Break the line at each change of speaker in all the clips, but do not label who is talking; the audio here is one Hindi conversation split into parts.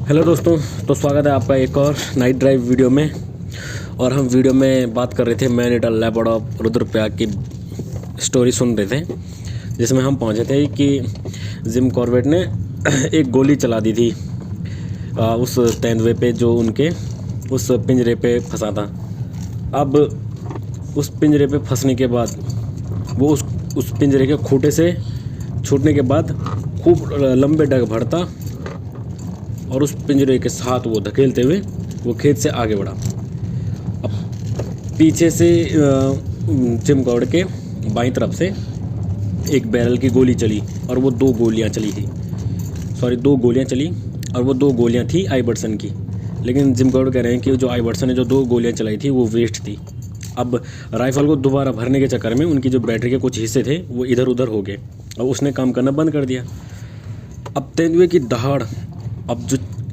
हेलो दोस्तों, तो स्वागत है आपका एक और नाइट ड्राइव वीडियो में। और हम वीडियो में बात कर रहे थे man eater leopard of Rudraprayag की स्टोरी सुन रहे थे, जिसमें हम पहुंचे थे कि जिम कॉर्बेट ने एक गोली चला दी थी उस तेंदुए पे जो उनके उस पिंजरे पे फंसा था। अब उस पिंजरे पे फंसने के बाद वो उस पिंजरे के खूंटे से छूटने के बाद खूब लंबे डग भरता और उस पिंजरे के साथ वो धकेलते हुए वो खेत से आगे बढ़ा। अब पीछे से जिम कॉर्बेट के बाईं तरफ से एक बैरल की गोली चली और वो दो गोलियां चली और वो दो गोलियां थी आइवर्सन की। लेकिन जिम कॉर्बेट कह रहे हैं कि जो आइवर्सन ने जो दो गोलियां चलाई थी वो वेस्ट थी। अब राइफल को दोबारा भरने के चक्कर में उनकी जो बैटरी के कुछ हिस्से थे वो इधर उधर हो गए और उसने काम करना बंद कर दिया। अब तेंदुए की दहाड़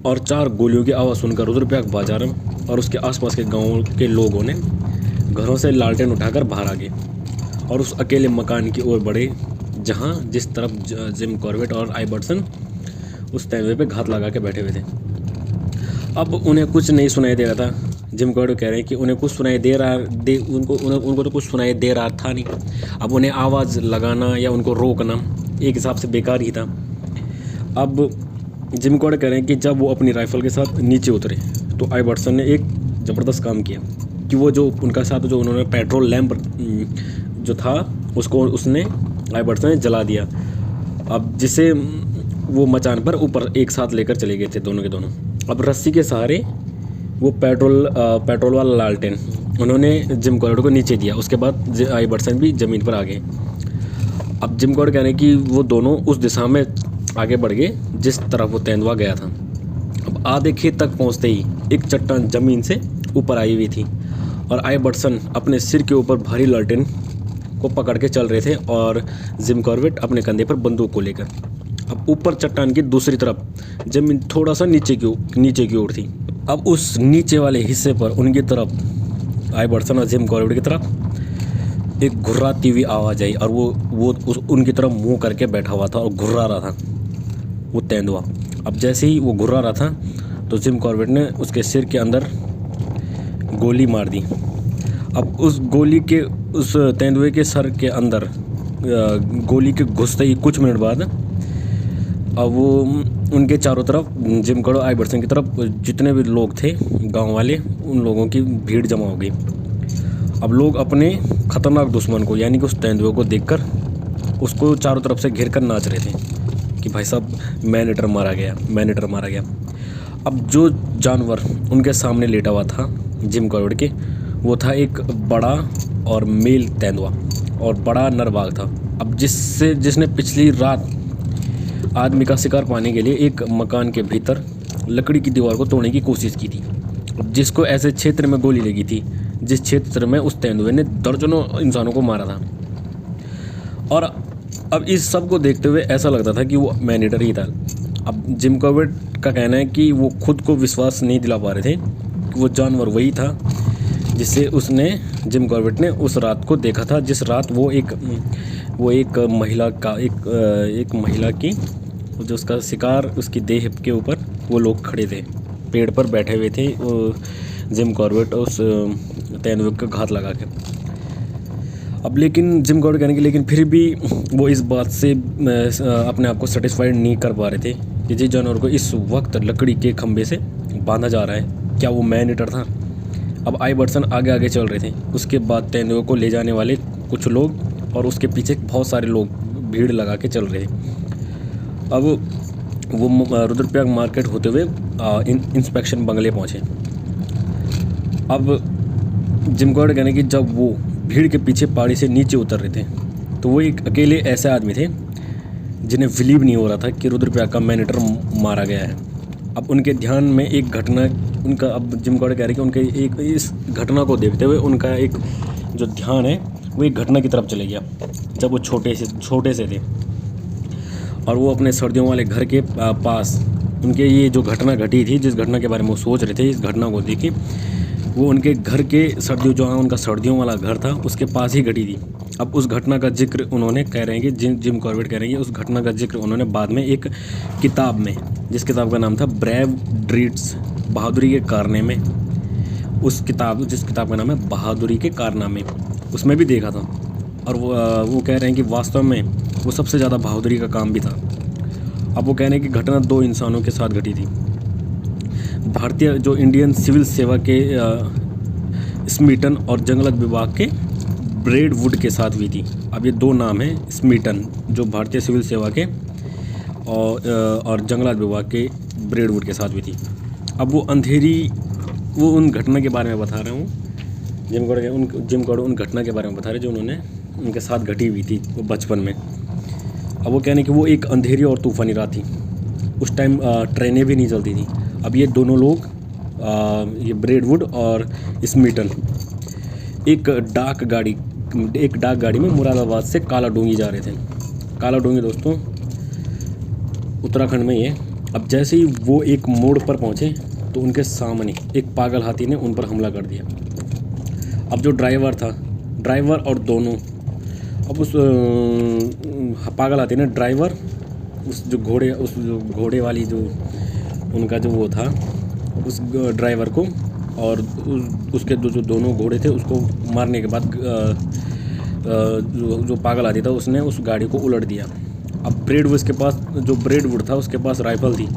और चार गोलियों की आवाज़ सुनकर रुद्रप्रयाग बाजार और उसके आसपास के गांवों के लोगों ने घरों से लालटेन उठाकर बाहर आ गए और उस अकेले मकान की ओर बढ़े जहां जिस तरफ जिम कॉर्बेट और आइवर्सन उस तेंदुए पे घात लगा के बैठे हुए थे। अब उन्हें कुछ नहीं सुनाई दे रहा था। जिम कॉर्बेट कह रहे हैं कि उन्हें कुछ सुनाई दे रहा उनको तो कुछ सुनाई दे रहा था नहीं। अब उन्हें आवाज़ लगाना या उनको रोकना एक हिसाब से बेकार ही था। अब जिम कॉर्बेट कह रहे हैं कि जब वो अपनी राइफल के साथ नीचे उतरे तो आइवर्सन ने एक ज़बरदस्त काम किया कि वो जो उनका साथ जो उन्होंने पेट्रोल लैंप जो था उसने आइवर्सन ने जला दिया। अब जिसे वो मचान पर ऊपर एक साथ लेकर चले गए थे दोनों के दोनों। अब रस्सी के सहारे वो पेट्रोल वाला लालटेन उन्होंने जिम कॉर्बेट को नीचे दिया। उसके बाद आइवर्सन भी ज़मीन पर आ गए। अब जिम कॉर्बेट कह रहे हैं कि वो दोनों उस दिशा में आगे बढ़ गए जिस तरफ वो तेंदुआ गया था। अब आधे खेत तक पहुंचते ही एक चट्टान जमीन से ऊपर आई हुई थी और आइवर्सन अपने सिर के ऊपर भारी लालटेन को पकड़ के चल रहे थे और जिम कॉर्बेट अपने कंधे पर बंदूक को लेकर। अब ऊपर चट्टान की दूसरी तरफ जमीन थोड़ा सा नीचे की ओर थी। अब उस नीचे वाले हिस्से पर उनकी तरफ आइवर्सन और जिम कॉर्बेट की तरफ एक घुर्राती हुई आवाज़ आई और वो उनकी तरफ मुँह करके बैठा हुआ था और घुर्रा रहा था वो तेंदुआ। अब जैसे ही वो घुर्रा रहा था तो जिम कॉर्बेट ने उसके सिर के अंदर गोली मार दी। अब उस तेंदुए के सर के अंदर गोली के घुसते ही कुछ मिनट बाद अब वो उनके चारों तरफ जिम कॉर्बेट आइवर्सन की तरफ जितने भी लोग थे गांव वाले उन लोगों की भीड़ जमा हो गई। अब लोग अपने ख़तरनाक दुश्मन को यानी कि उस तेंदुए को देखकर उसको चारों तरफ से घेर कर नाच रहे थे कि भाई साहब मैन ईटर मारा गया। अब जो जानवर उनके सामने लेटा हुआ था जिम कॉर्बेट के वो था एक बड़ा और मेल तेंदुआ और बड़ा नरबाग था। अब जिसने पिछली रात आदमी का शिकार पाने के लिए एक मकान के भीतर लकड़ी की दीवार को तोड़ने की कोशिश की थी। जिसको ऐसे क्षेत्र में गोली लगी थी जिस क्षेत्र में उस तेंदुए ने दर्जनों इंसानों को मारा था। और अब इस सब को देखते हुए ऐसा लगता था कि वो मैन ईटर ही था। अब जिम कॉर्बेट का कहना है कि वो खुद को विश्वास नहीं दिला पा रहे थे कि वो जानवर वही था जिसे जिम कॉर्बेट ने उस रात को देखा था, जिस रात वो एक महिला की जो उसका शिकार उसकी देह के ऊपर वो लोग खड़े थे, पेड़ पर बैठे हुए थे जिम कॉर्बेट उस तेंदुए का घात लगा के। अब लेकिन जिम कॉर्बेट कहने की लेकिन फिर भी वो इस बात से अपने आप को सेटिस्फाइड नहीं कर पा रहे थे कि जिस जानवर को इस वक्त लकड़ी के खंभे से बांधा जा रहा है क्या वो मैन ईटर था। अब आइवर्सन आगे चल रहे थे। उसके बाद तेंदुए को ले जाने वाले कुछ लोग और उसके पीछे बहुत सारे लोग भीड़ लगा के चल रहे थे। अब वो रुद्रप्रयाग मार्केट होते हुए इंस्पेक्शन बंगले पहुँचे। अब जिम कॉर्बेट कहने की जब वो भीड़ के पीछे पहाड़ी से नीचे उतर रहे थे तो वो एक अकेले ऐसे आदमी थे जिन्हें बिलीव नहीं हो रहा था कि रुद्रप्रयाग का मैन ईटर मारा गया है। अब उनके ध्यान में एक घटना अब जिम कॉर्बेट कह रहे हैं कि उनके इस घटना को देखते हुए उनका एक जो ध्यान है वो एक घटना की तरफ चले गया जब वो छोटे से थे और वो अपने सर्दियों वाले घर के पास उनके ये जो घटना घटी थी जिस घटना के बारे में वो सोच रहे थे इस घटना को देखी वो उनके घर के सर्दियों जो उनका सर्दियों वाला घर था उसके पास ही घटी थी। अब उस घटना का जिक्र उन्होंने कह रहे हैं कि जिम कॉर्बेट कह रहे हैं कि उस घटना का जिक्र उन्होंने बाद में एक किताब में, जिस किताब का नाम था ब्रेव ड्रीड्स, बहादुरी के कारनामे, जिस किताब का नाम है बहादुरी के कारनामे, उसमें भी देखा था। और वो कह रहे हैं कि वास्तव में वो सबसे ज़्यादा बहादुरी का काम भी था। अब वो कह रहे हैं कि घटना 2 इंसानों के साथ घटी थी। भारतीय जो इंडियन सिविल सेवा के स्मीटन और जंगलात विभाग के ब्रेडवुड के साथ हुई थी। अब ये 2 नाम हैं, स्मीटन जो भारतीय सिविल सेवा के और जंगलात विभाग के ब्रेडवुड के साथ हुई थी। अब वो उन घटना के बारे में बता रहे हूँ, जिम कॉर्बेट उन घटना के बारे में बता रहे जो उन्होंने उनके साथ घटी हुई थी वो बचपन में। अब वो कहने कि वो एक अंधेरी और तूफ़ानी रात थी। उस टाइम ट्रेनें भी नहीं चलती थी। अब ये दोनों लोग ये ब्रेडवुड और स्मीटन एक डाक गाड़ी में मुरादाबाद से कालाडूंगी जा रहे थे। कालाडूंगी दोस्तों उत्तराखंड में ही है। अब जैसे ही वो एक मोड़ पर पहुँचे तो उनके सामने एक पागल हाथी ने उन पर हमला कर दिया। अब जो ड्राइवर और दोनों, अब उस पागल हाथी ने ड्राइवर, उस घोड़े वाली जो उनका जो वो था, उस ड्राइवर को और उसके जो दोनों घोड़े थे उसको मारने के बाद जो पागल हाथी था उसने उस गाड़ी को उलट दिया। अब ब्रेडवुड था उसके पास राइफल थी।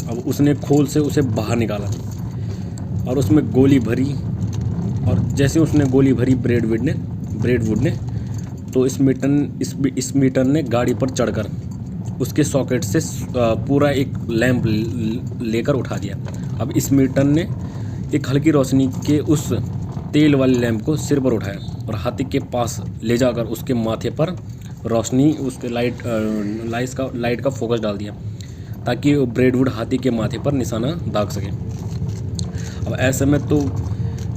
अब उसने खोल से उसे बाहर निकाला और उसमें गोली भरी, और जैसे उसने गोली भरी ब्रेडवुड ने तो स्मीटन ने गाड़ी पर चढ़कर उसके सॉकेट से पूरा एक लैंप लेकर उठा दिया। अब स्मीटन ने एक हल्की रोशनी के उस तेल वाले लैंप को सिर पर उठाया और हाथी के पास ले जाकर उसके माथे पर रोशनी, उसके लाइट का फोकस डाल दिया ताकि ब्रेडवुड हाथी के माथे पर निशाना दाग सके। अब ऐसे में तो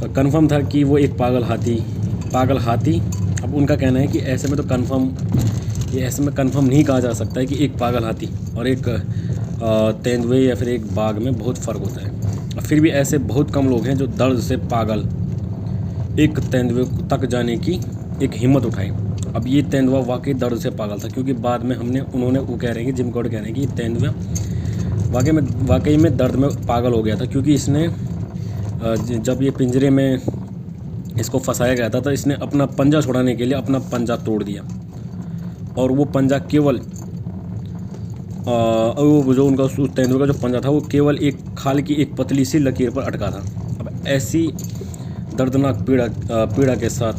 कंफर्म था कि वो एक पागल हाथी। अब उनका कहना है कि ऐसे में कंफर्म नहीं कहा जा सकता है कि एक पागल हाथी और एक तेंदुए या फिर एक बाघ में बहुत फ़र्क होता है। फिर भी ऐसे बहुत कम लोग हैं जो दर्द से पागल एक तेंदुए तक जाने की एक हिम्मत उठाई। अब ये तेंदुआ वाकई दर्द से पागल था, क्योंकि बाद में वो कह रहे हैं कि जिम कॉर्बेट कह रहे हैं कि तेंदुआ वाकई में दर्द में पागल हो गया था, क्योंकि इसने जब ये पिंजरे में इसको फंसाया गया था तो इसने अपना पंजा छुड़ाने के लिए अपना पंजा तोड़ दिया, और वो पंजा केवल वो जो उनका उस तेंदुए का जो पंजा था वो केवल एक खाल की एक पतली सी लकीर पर अटका था। अब ऐसी दर्दनाक पीड़ा के साथ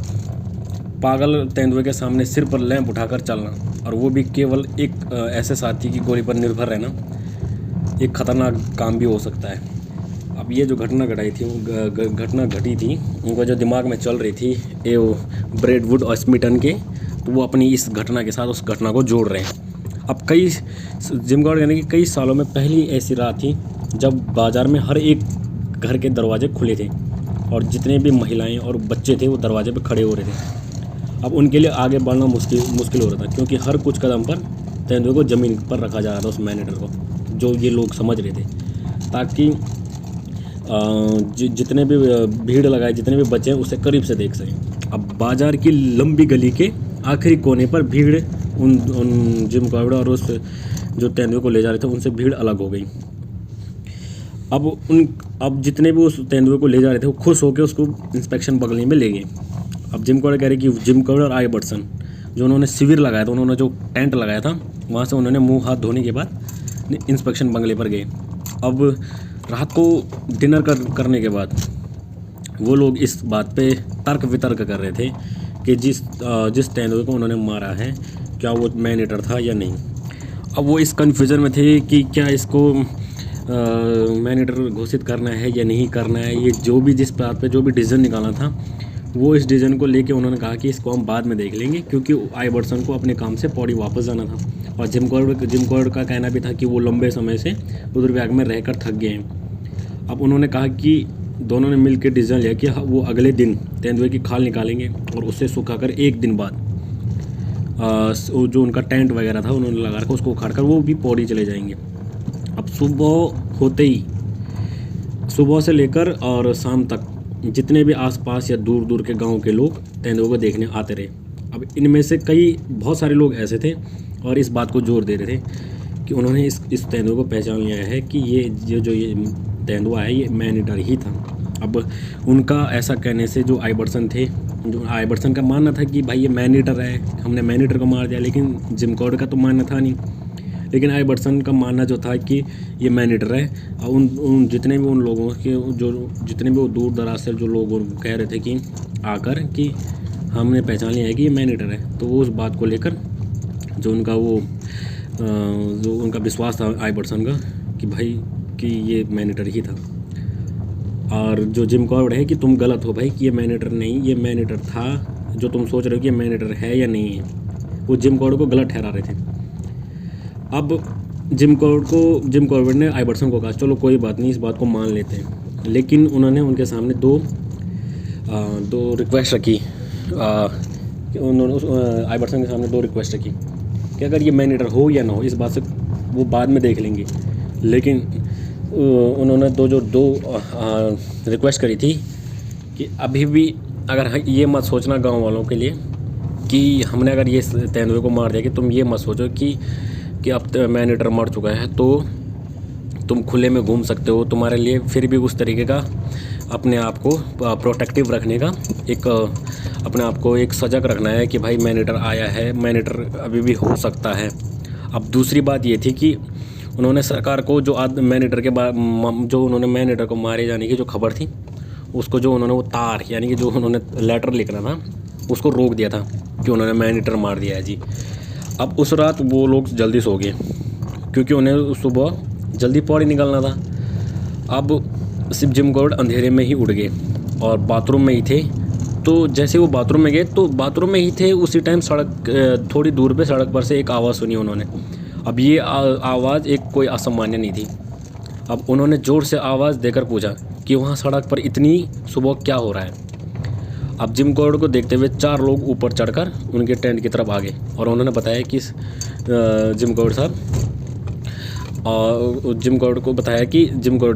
पागल तेंदुए के सामने सिर पर लैंप उठाकर चलना, और वो भी केवल एक ऐसे साथी की गोली पर निर्भर रहना, एक खतरनाक काम भी हो सकता है। अब ये जो घटना घटी थी उनका जो दिमाग में चल रही थी ये ब्रेडवुड और स्मीटन के, तो वो अपनी इस घटना के साथ उस घटना को जोड़ रहे हैं। अब जिम कॉर्बेट कहने की कई सालों में पहली ऐसी रात थी जब बाज़ार में हर एक घर के दरवाजे खुले थे और जितने भी महिलाएं और बच्चे थे वो दरवाजे पर खड़े हो रहे थे। अब उनके लिए आगे बढ़ना मुश्किल हो रहा था, क्योंकि हर कुछ कदम पर तेंदुए को ज़मीन पर रखा जा रहा था, उस मैनेटर को, जो ये लोग समझ रहे थे, ताकि जितने भी भीड़ लगाए, जितने भी बच्चे हैं उसे करीब से देख सकें। अब बाज़ार की लंबी गली के आखिरी कोने पर भीड़ उन जिम कॉर्बेट और उस जो तेंदुए को ले जा रहे थे उनसे भीड़ अलग हो गई। अब जितने भी उस तेंदुए को ले जा रहे थे वो खुश होकर उसको इंस्पेक्शन बंगले में ले गए। अब जिम कॉर्बेट कह रहे कि जिम कॉर्बेट और आइबर्सन जो उन्होंने शिविर लगाया था, उन्होंने जो टेंट लगाया था, वहाँ से उन्होंने मुँह हाथ धोने के बाद इंस्पेक्शन बंगले पर गए। अब रात को डिनर करने के बाद वो लोग इस बात पे तर्क वितर्क कर रहे थे कि जिस तेंदुए को उन्होंने मारा है क्या वो मैनेटर था या नहीं। अब वो इस कन्फ्यूज़न में थे कि क्या इसको मैनेटर घोषित करना है या नहीं करना है। ये जिस बात पे जो भी डिसीजन निकालना था, वो इस डिसीजन को लेके उन्होंने कहा कि इसको हम बाद में देख लेंगे, क्योंकि आइबर्सन को अपने काम से पौड़ी वापस जाना था। और जिम कॉर्बेट का कहना भी था कि वो लंबे समय से रुद्रप्रयाग में रहकर थक गए हैं। अब उन्होंने कहा कि दोनों ने मिलकर डिसीजन लिया कि वो अगले दिन तेंदुए की खाल निकालेंगे और उसे सुखाकर एक दिन बाद जो उनका टेंट वगैरह था उन्होंने लगा रखा, उसको उखाड़ कर वो भी पौड़ी चले जाएंगे। अब सुबह होते ही, सुबह से लेकर और शाम तक जितने भी आसपास या दूर दूर के गांव के लोग तेंदुओं को देखने आते रहे। अब इनमें से बहुत सारे लोग ऐसे थे और इस बात को जोर दे रहे थे कि उन्होंने इस तेंदुए को पहचान लिया है कि ये तेंदुआ है ये मैन ईटर ही था। अब उनका ऐसा कहने से जो आइबर्सन थे, जो आइबर्सन का मानना था कि भाई ये मैन ईटर है, हमने मैन ईटर को मार दिया, लेकिन जिम कॉर्ड का तो मानना था नहीं। लेकिन आइबर्सन का मानना जो था कि ये मैन ईटर है, उन जितने भी उन लोगों के जितने भी वो दूर दराज से जो लोग कह रहे थे कि आकर कि हमने पहचान लिया है कि ये मैन ईटर है, तो वो उस बात को लेकर जो उनका विश्वास था आइबर्सन का कि भाई कि ये मैन ईटर ही था। और जो जिम कॉर्ड है कि तुम गलत हो भाई कि ये मैन ईटर नहीं, ये मैन ईटर था, जो तुम सोच रहे हो कि ये मैन ईटर है या नहीं है, वो जिम कॉर्ड को गलत ठहरा रहे थे। अब जिम कॉर्बेट ने आइबर्सन को कहा चलो कोई बात नहीं, इस बात को मान लेते हैं, लेकिन उन्होंने उनके सामने दो रिक्वेस्ट रखी। उन्होंने आइबर्सन के सामने 2 रिक्वेस्ट रखी कि अगर ये मैन ईटर हो या ना हो इस बात से वो बाद में देख लेंगे। लेकिन उन्होंने दो रिक्वेस्ट करी थी कि अभी भी अगर ये मत सोचना गांव वालों के लिए कि हमने अगर ये तेंदुए को मार दिया, कि तुम ये मत सोचो कि अब मैन ईटर मर चुका है तो तुम खुले में घूम सकते हो। तुम्हारे लिए फिर भी उस तरीके का अपने आप को प्रोटेक्टिव रखने का अपने आप को एक सजग रखना है कि भाई मैन ईटर आया है, मैन ईटर अभी भी हो सकता है। अब दूसरी बात ये थी कि उन्होंने सरकार को जो मैन ईटर के बाद जो उन्होंने मैन ईटर को मारे जाने की जो खबर थी उसको जो उन्होंने वो तार यानी कि जो उन्होंने लेटर लिखना था उसको रोक दिया था कि उन्होंने मैन ईटर मार दिया है जी। अब उस रात वो लोग जल्दी सो गए क्योंकि उन्हें सुबह जल्दी पौड़ी निकलना था। अब सिर्फ जिम कॉर्ड अंधेरे में ही उड़ गए और बाथरूम में ही थे। तो जैसे वो बाथरूम में गए तो बाथरूम में ही थे उसी टाइम सड़क थोड़ी दूर पे सड़क पर से एक आवाज़ सुनी उन्होंने। अब ये आवाज़ एक कोई असामान्य नहीं थी। अब उन्होंने ज़ोर से आवाज़ देकर पूछा कि वहाँ सड़क पर इतनी सुबह क्या हो रहा है। अब जिम कॉर्ड को देखते हुए 4 लोग ऊपर चढ़कर उनके टेंट की तरफ आ गए और उन्होंने बताया कि जिम कॉर्ड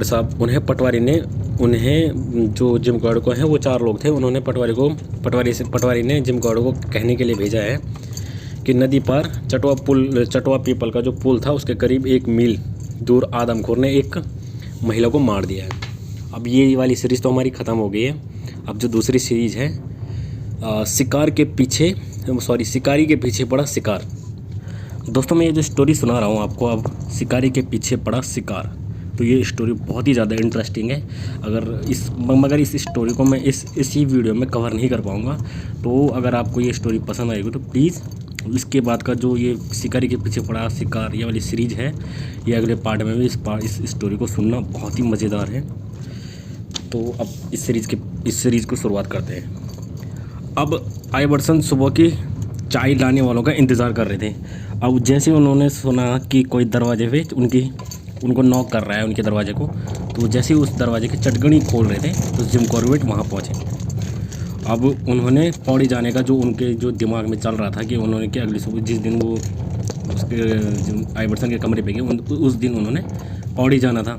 साहब उन्हें पटवारी ने जो जिम कॉर्ड को हैं वो 4 लोग थे, उन्होंने पटवारी ने जिम कॉर्ड को कहने के लिए भेजा है कि नदी पार चटवा पीपल का जो पुल था उसके करीब 1 मील दूर आदमखोर ने एक महिला को मार दिया है। अब ये वाली सीरीज़ तो हमारी ख़त्म हो गई है। अब जो दूसरी सीरीज़ है शिकारी के पीछे पड़ा शिकार। दोस्तों मैं ये जो स्टोरी सुना रहा हूँ आपको, अब शिकारी के पीछे पड़ा शिकार, तो ये स्टोरी बहुत ही ज़्यादा इंटरेस्टिंग है। मगर इस स्टोरी को मैं इसी वीडियो में कवर नहीं कर पाऊँगा। तो अगर आपको ये स्टोरी पसंद आएगी तो प्लीज़ इसके बाद का जो ये शिकारी के पीछे पड़ा शिकार ये वाली सीरीज़ है, ये अगले पार्ट में भी इस स्टोरी को सुनना बहुत ही मज़ेदार है। तो अब इस सीरीज़ को शुरुआत करते हैं। अब आइबर्सन सुबह की चाय लाने वालों का इंतज़ार कर रहे थे। अब जैसे उन्होंने सुना कि कोई दरवाजे पे उनको नॉक कर रहा है उनके दरवाजे को, तो जैसे उस दरवाजे की चटकनी खोल रहे थे तो जिम कॉर्बेट वहाँ पहुँचे। अब उन्होंने पौड़ी जाने का जो दिमाग में चल रहा था कि उन्होंने कि अगली सुबह जिस दिन वो उसके आइबर्सन के कमरे पे गए उस दिन उन्होंने पौड़ी जाना था।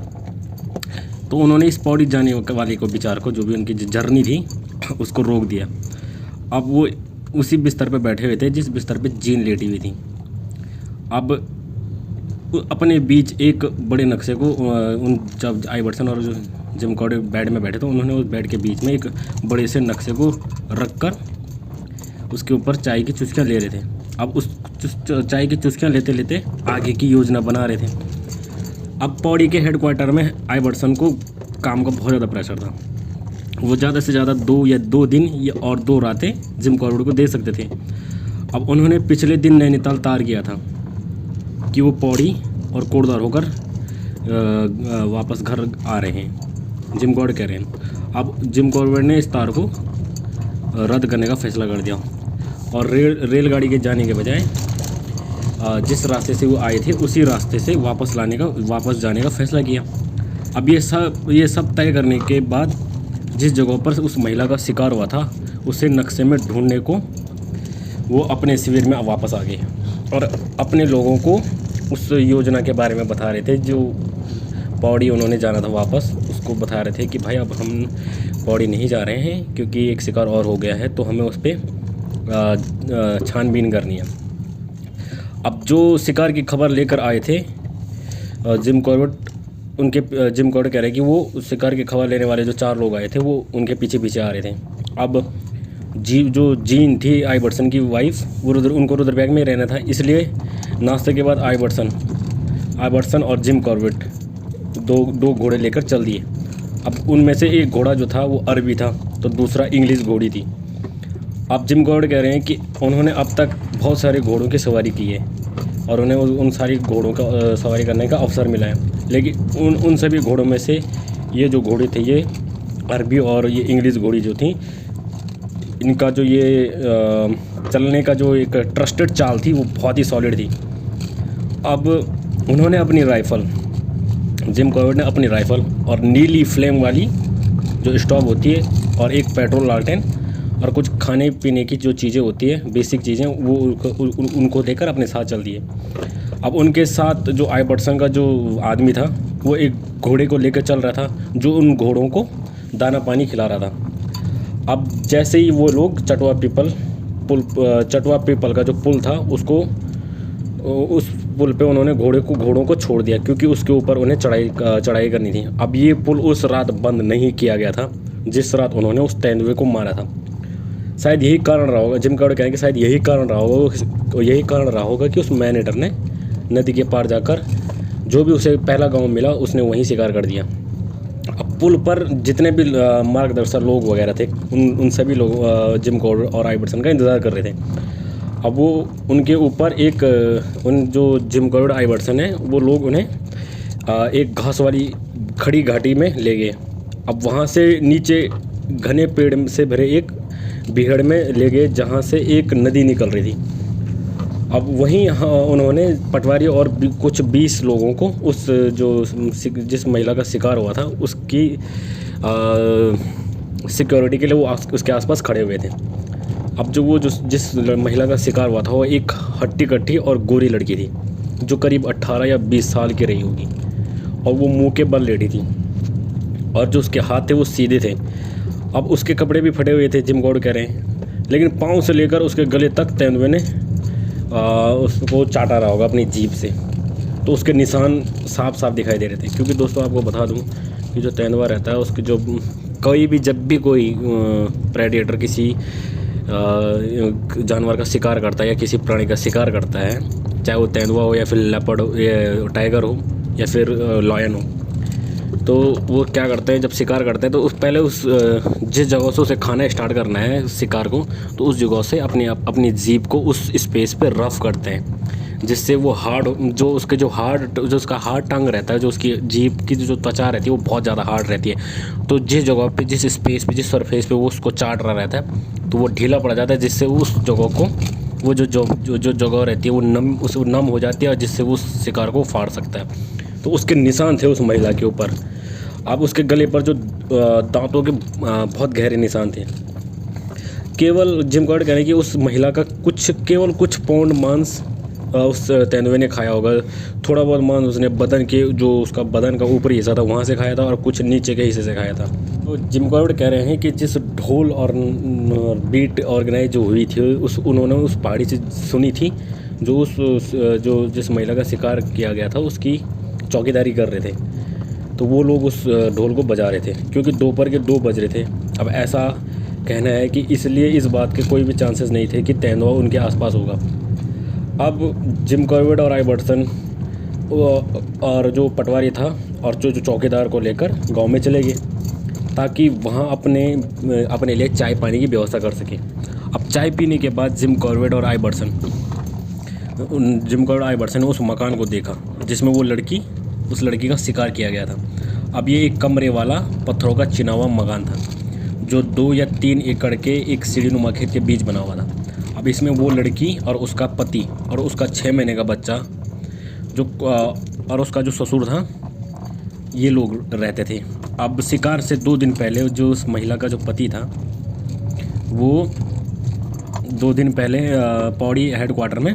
तो उन्होंने इस पौड़ी जाने वाले को विचार को जो भी उनकी जर्नी थी उसको रोक दिया। अब वो उसी बिस्तर पे बैठे हुए थे जिस बिस्तर पे जीन लेटी हुई थी। अब अपने बीच एक बड़े नक्शे को जब आइबर्सन और जिम कॉर्ड बेड में बैठे तो उन्होंने उस बेड के बीच में एक बड़े से नक्शे को रखकर उसके ऊपर चाय की चुस्कियाँ ले रहे थे। अब उस चाय की चुस्कियाँ लेते लेते आगे की योजना बना रहे थे। अब पौड़ी के हेडक्वार्टर में आइबर्सन को काम का बहुत ज़्यादा प्रेशर था। वो ज़्यादा से ज़्यादा 2 दिन या और 2 रातें जिम कॉर्बेट को दे सकते थे। अब उन्होंने पिछले दिन नैनीताल तार किया था कि वो पौड़ी और कोटद्वार होकर वापस घर आ रहे हैं, जिम कॉर्बेट कह रहे हैं। अब जिम कॉर्बेट ने इस तार को रद्द करने का फैसला कर दिया और रेलगाड़ी के जाने के बजाय जिस रास्ते से वो आए थे उसी रास्ते से वापस जाने का फैसला किया। अब ये सब तय करने के बाद जिस जगह पर उस महिला का शिकार हुआ था उसे नक्शे में ढूंढने को वो अपने शिविर में वापस आ गए और अपने लोगों को उस योजना के बारे में बता रहे थे जो पौड़ी उन्होंने जाना था वापस। उसको बता रहे थे कि भाई अब हम पौड़ी नहीं जा रहे हैं क्योंकि एक शिकार और हो गया है, तो हमें उस पर छानबीन करनी है। अब जो शिकार की खबर लेकर आए थे जिम कॉर्बेट, जिम कॉर्बेट कह रहे हैं कि वो शिकार की खबर लेने वाले जो 4 लोग आए थे वो उनके पीछे पीछे आ रहे थे। अब जो जीन थी आइवर्सन की वाइफ, वो उनको रुद्रबैग में रहना था, इसलिए नाश्ते के बाद आइवर्सन और जिम कॉर्बेट दो घोड़े लेकर चल दिए। अब उनमें से एक घोड़ा जो था वो अरबी था, तो दूसरा इंग्लिश घोड़ी थी। अब जिम कॉर्बेट कह रहे हैं कि उन्होंने अब तक बहुत सारे घोड़ों की सवारी की है और उन्हें उन सारी घोड़ों का सवारी करने का अवसर मिला है, लेकिन उन सभी घोड़ों में से ये जो घोड़े थे, ये अरबी और ये इंग्लिश घोड़ी जो थी, इनका जो ये चलने का जो एक ट्रस्टेड चाल थी वो बहुत ही सॉलिड थी। अब उन्होंने अपनी राइफ़ल, जिम कॉर्बेट ने अपनी राइफ़ल और नीली फ्लेम वाली जो स्टॉव होती है और एक पेट्रोल लालटेन और कुछ खाने पीने की जो चीज़ें होती है, बेसिक चीज़ें, वो उनको देकर अपने साथ चल दिए। अब उनके साथ जो आइवर्सन का जो आदमी था वो एक घोड़े को लेकर चल रहा था, जो उन घोड़ों को दाना पानी खिला रहा था। अब जैसे ही वो लोग चटवा पीपल का जो पुल था, उस पुल पे उन्होंने घोड़ों को छोड़ दिया क्योंकि उसके ऊपर उन्हें चढ़ाई करनी थी। अब ये पुल उस रात बंद नहीं किया गया था जिस रात उन्होंने उस तेंदुए को मारा था। शायद यही कारण रहा होगा, जिम कॉर्बेट कहेंगे शायद यही कारण रहा होगा कि उस मैन ईटर ने नदी के पार जाकर जो भी उसे पहला गांव मिला उसने वहीं शिकार कर दिया। अब पुल पर जितने भी मार्गदर्शक लोग वगैरह थे, उन सभी लोग जिम कॉर्बेट और आइवर्सन का इंतज़ार कर रहे थे। अब वो उनके ऊपर उन जो जिम कॉर्बेट आइवर्सन है, वो लोग उन्हें एक घास वाली खड़ी घाटी में ले गए। अब वहाँ से नीचे घने पेड़ से भरे एक बीहड़ में ले गए जहाँ से एक नदी निकल रही थी। अब वहीं उन्होंने पटवारी और कुछ 20 लोगों को उस जिस महिला का शिकार हुआ था उसकी सिक्योरिटी के लिए वो उसके आसपास खड़े हुए थे। अब जिस महिला का शिकार हुआ था वो एक हट्टी कट्टी और गोरी लड़की थी जो करीब 18 या 20 साल की रही होगी, और वो मुंह के बल लेटी थी और जो उसके हाथ थे वो सीधे थे। अब उसके कपड़े भी फटे हुए थे, जिम कॉर्बेट कह रहे हैं, लेकिन पाँव से लेकर उसके गले तक तेंदुए ने उसको चाटा रहा होगा अपनी जीभ से, तो उसके निशान साफ दिखाई दे रहे थे। क्योंकि दोस्तों आपको बता दूं कि जो तेंदुआ रहता है उसके जब भी कोई प्रेडेटर किसी जानवर का शिकार करता है या किसी प्राणी का शिकार करता है, चाहे वो तेंदुआ हो या फिर लेपर्ड हो या टाइगर हो या फिर लॉयन हो, तो वो क्या करते हैं जब शिकार करते हैं तो पहले जिस जगह से उसे खाना स्टार्ट करना है शिकार को, तो उस जगह से अपनी जीभ को उस स्पेस पे रफ करते हैं, जिससे वो जो उसका हार्ड टंग रहता है, जो उसकी जीभ की जो त्वचा रहती है वो बहुत ज़्यादा हार्ड रहती है। तो जिस जगह पे, जिस स्पेस पे, जिस सरफेस पे वो उसको चाट रहा रहता है तो वो ढीला पड़ जाता है, जिससे उस जगह को वो जो जगह रहती है वो नम हो जाती है और जिससे वो शिकार को फाड़ सकता है। तो उसके निशान थे उस महिला के ऊपर। अब उसके गले पर जो दांतों के बहुत गहरे निशान थे। केवल जिम कॉर्बेट कह रहे हैं कि उस महिला का केवल कुछ पाउंड मांस उस तेंदुए ने खाया होगा। थोड़ा बहुत मांस उसने उसका बदन का ऊपरी हिस्सा था वहाँ से खाया था और कुछ नीचे के हिस्से से खाया था। तो जिम कॉर्बेट कह रहे हैं कि जिस ढोल और बीट ऑर्गेनाइज जो हुई थी उन्होंने उस पहाड़ी से सुनी थी, जिस महिला का शिकार किया गया था उसकी चौकीदारी कर रहे थे। तो वो लोग उस ढोल को बजा रहे थे क्योंकि दोपहर के 2 बज रहे थे। अब ऐसा कहना है कि इसलिए इस बात के कोई भी चांसेस नहीं थे कि तेंदुआ उनके आसपास होगा। अब जिम कॉर्बेट और आइवर्सन और जो पटवारी था और जो चौकीदार को लेकर गांव में चले गए ताकि वहां अपने लिए चाय पानी की व्यवस्था कर सके। अब चाय पीने के बाद जिम कॉर्बेट और आइवर्सन ने उस मकान को देखा जिसमें उस लड़की का शिकार किया गया था। अब ये एक कमरे वाला पत्थरों का चिना हुआ मकान था जो 2 या 3 एकड़ के एक सीढ़ीनुमा खेत के बीच बना हुआ था। अब इसमें वो लड़की और उसका पति और उसका 6 महीने का बच्चा और उसका जो ससुर था, ये लोग रहते थे। अब शिकार से 2 दिन पहले जो उस महिला का जो पति था वो 2 दिन पहले पौड़ी हेडक्वार्टर में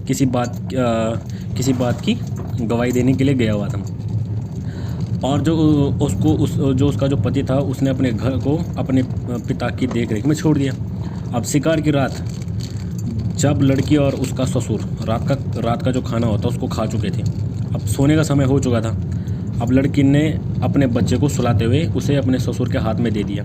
किसी बात की गवाही देने के लिए गया हुआ था। और जो उसका जो पति था उसने अपने घर को अपने पिता की देखरेख में छोड़ दिया। अब शिकार की रात जब लड़की और उसका ससुर रात का जो खाना होता उसको खा चुके थे, अब सोने का समय हो चुका था। अब लड़की ने अपने बच्चे को सुलाते हुए उसे अपने ससुर के हाथ में दे दिया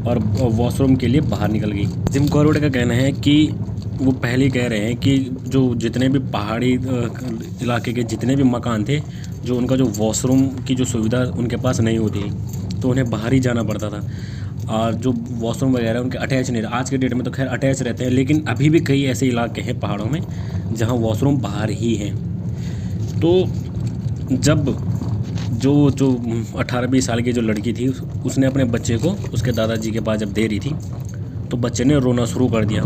और वॉशरूम के लिए बाहर निकल गई। जिम कॉर्बेट का कहना है कि वो पहले कह रहे हैं कि जो जितने भी पहाड़ी इलाके के जितने भी मकान थे, जो उनका जो वॉशरूम की जो सुविधा उनके पास नहीं होती, तो उन्हें बाहर ही जाना पड़ता था। और जो वॉशरूम वगैरह उनके अटैच नहीं, आज के डेट में तो खैर अटैच रहते हैं, लेकिन अभी भी कई ऐसे इलाके हैं पहाड़ों में जहाँ वॉशरूम बाहर ही हैं। तो जब जो 18-20 साल की जो लड़की थी उसने अपने बच्चे को उसके दादाजी के पास जब दे रही थी तो बच्चे ने रोना शुरू कर दिया।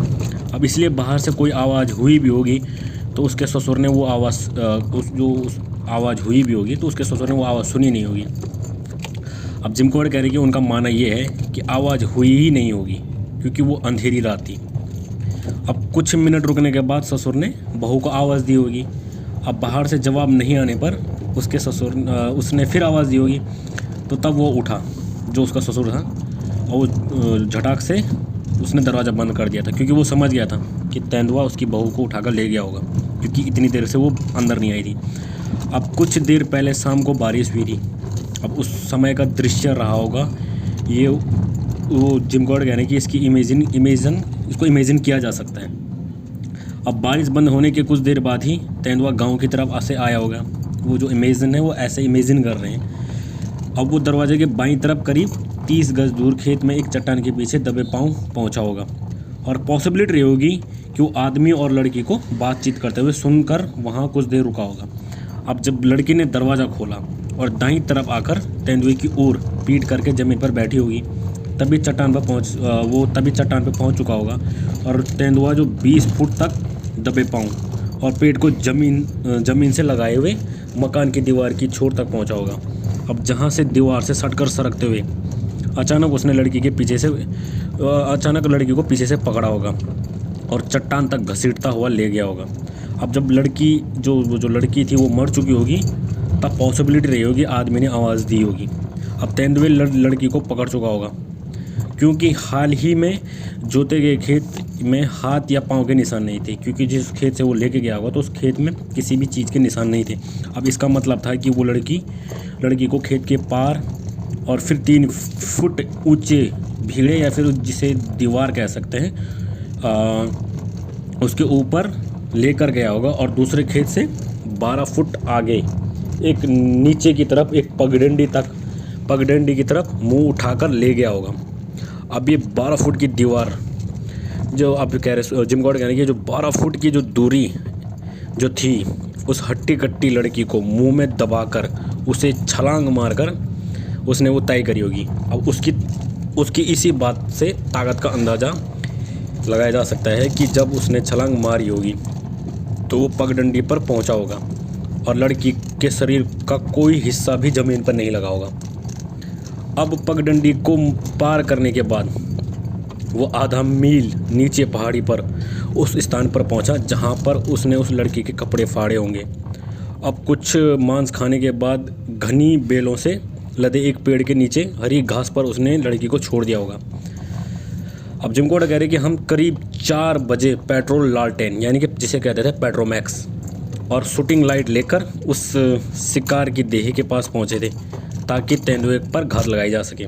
अब इसलिए बाहर से कोई आवाज़ हुई भी होगी तो उसके ससुर ने वो आवाज़ उस आवाज़ हुई भी होगी तो उसके ससुर ने वो आवाज़ सुनी नहीं होगी। अब जिम कॉर्बेट कह रही कि उनका मानना ये है कि आवाज़ हुई ही नहीं होगी क्योंकि वो अंधेरी रात थी। अब कुछ मिनट रुकने के बाद ससुर ने बहू को आवाज़ दी होगी। अब बाहर से जवाब नहीं आने पर उसके ससुर उसने फिर आवाज़ दी होगी, तो तब वो उठा जो उसका ससुर था और वो झटाक से उसने दरवाज़ा बंद कर दिया था क्योंकि वो समझ गया था कि तेंदुआ उसकी बहू को उठाकर ले गया होगा क्योंकि इतनी देर से वो अंदर नहीं आई थी। अब कुछ देर पहले शाम को बारिश हुई थी। अब उस समय का दृश्य रहा होगा ये, वो जिम कॉर्बेट कह रहे हैं कि इसकी इसको इमेजिन किया जा सकता है। अब बारिश बंद होने के कुछ देर बाद ही तेंदुआ गांव की तरफ ऐसे आया होगा। वो जो इमेजिन है वो ऐसे इमेजिन कर रहे हैं। अब वो दरवाजे के बाईं तरफ करीब 30 गज दूर खेत में एक चट्टान के पीछे दबे पांव पहुंचा होगा और पॉसिबिलिटी रही होगी कि वो आदमी और लड़की को बातचीत करते हुए सुनकर वहाँ कुछ देर रुका होगा। अब जब लड़की ने दरवाज़ा खोला और दाईं तरफ आकर तेंदुए की ओर पीट करके ज़मीन पर बैठी होगी, तभी चट्टान पर पहुंच चुका होगा और तेंदुआ जो 20 फुट तक दबे पांव और पेट को ज़मीन से लगाए हुए मकान की दीवार की छोर तक पहुंचा होगा। अब जहां से दीवार से सटकर सरकते हुए अचानक उसने लड़की को पीछे से पकड़ा होगा और चट्टान तक घसीटता हुआ ले गया होगा। अब जब लड़की जो लड़की थी वो मर चुकी होगी, तब पॉसिबिलिटी रही होगी आदमी ने आवाज़ दी होगी। अब तेंदुए लड़की को पकड़ चुका होगा क्योंकि हाल ही में जोते गए खेत में हाथ या पाँव के निशान नहीं थे, क्योंकि जिस खेत से वो लेके गया होगा तो उस खेत में किसी भी चीज़ के निशान नहीं थे। अब इसका मतलब था कि वो लड़की को खेत के पार और फिर 3 फुट ऊंचे भीड़े या फिर जिसे दीवार कह सकते हैं उसके ऊपर लेकर गया होगा और दूसरे खेत से 12 फुट आगे एक नीचे की तरफ एक पगडंडी की तरफ मुंह उठाकर ले गया होगा। अब ये 12 फुट की दीवार जो आप कह रहे जिम कॉर्बेट कह रहे हैं, जो 12 फुट की जो दूरी जो थी उस हट्टी कट्टी लड़की को मुंह में दबाकर उसे छलांग मारकर उसने वो तय करी होगी। अब उसकी इसी बात से ताकत का अंदाज़ा लगाया जा सकता है कि जब उसने छलांग मारी होगी तो वो पगडंडी पर पहुंचा होगा और लड़की के शरीर का कोई हिस्सा भी ज़मीन पर नहीं लगा होगा। अब पगडंडी को पार करने के बाद वो आधा मील नीचे पहाड़ी पर उस स्थान पर पहुंचा जहां पर उसने उस लड़की के कपड़े फाड़े होंगे। अब कुछ मांस खाने के बाद घनी बेलों से लदे एक पेड़ के नीचे हरी घास पर उसने लड़की को छोड़ दिया होगा। अब जिम कॉर्बेट कह रहे कि हम करीब 4 बजे पेट्रोल लालटेन यानी कि जिसे कहते थे पेट्रोमैक्स और शूटिंग लाइट लेकर उस शिकार की देह के पास पहुंचे थे ताकि तेंदुए पर घात लगाई जा सके।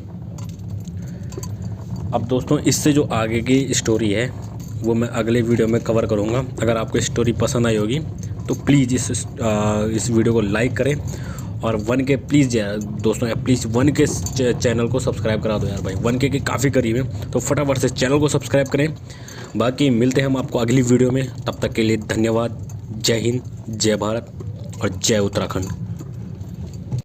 अब दोस्तों इससे जो आगे की स्टोरी है वो मैं अगले वीडियो में कवर करूँगा। अगर आपको स्टोरी पसंद आई होगी तो प्लीज़ इस वीडियो को लाइक करें और 1K प्लीज़ दोस्तों प्लीज़ 1K चैनल को सब्सक्राइब करा दो यार भाई, 1K के काफ़ी करीब है, तो फटाफट से चैनल को सब्सक्राइब करें। बाकी मिलते हैं हम आपको अगली वीडियो में, तब तक के लिए धन्यवाद। जय हिंद, जय भारत और जय उत्तराखंड।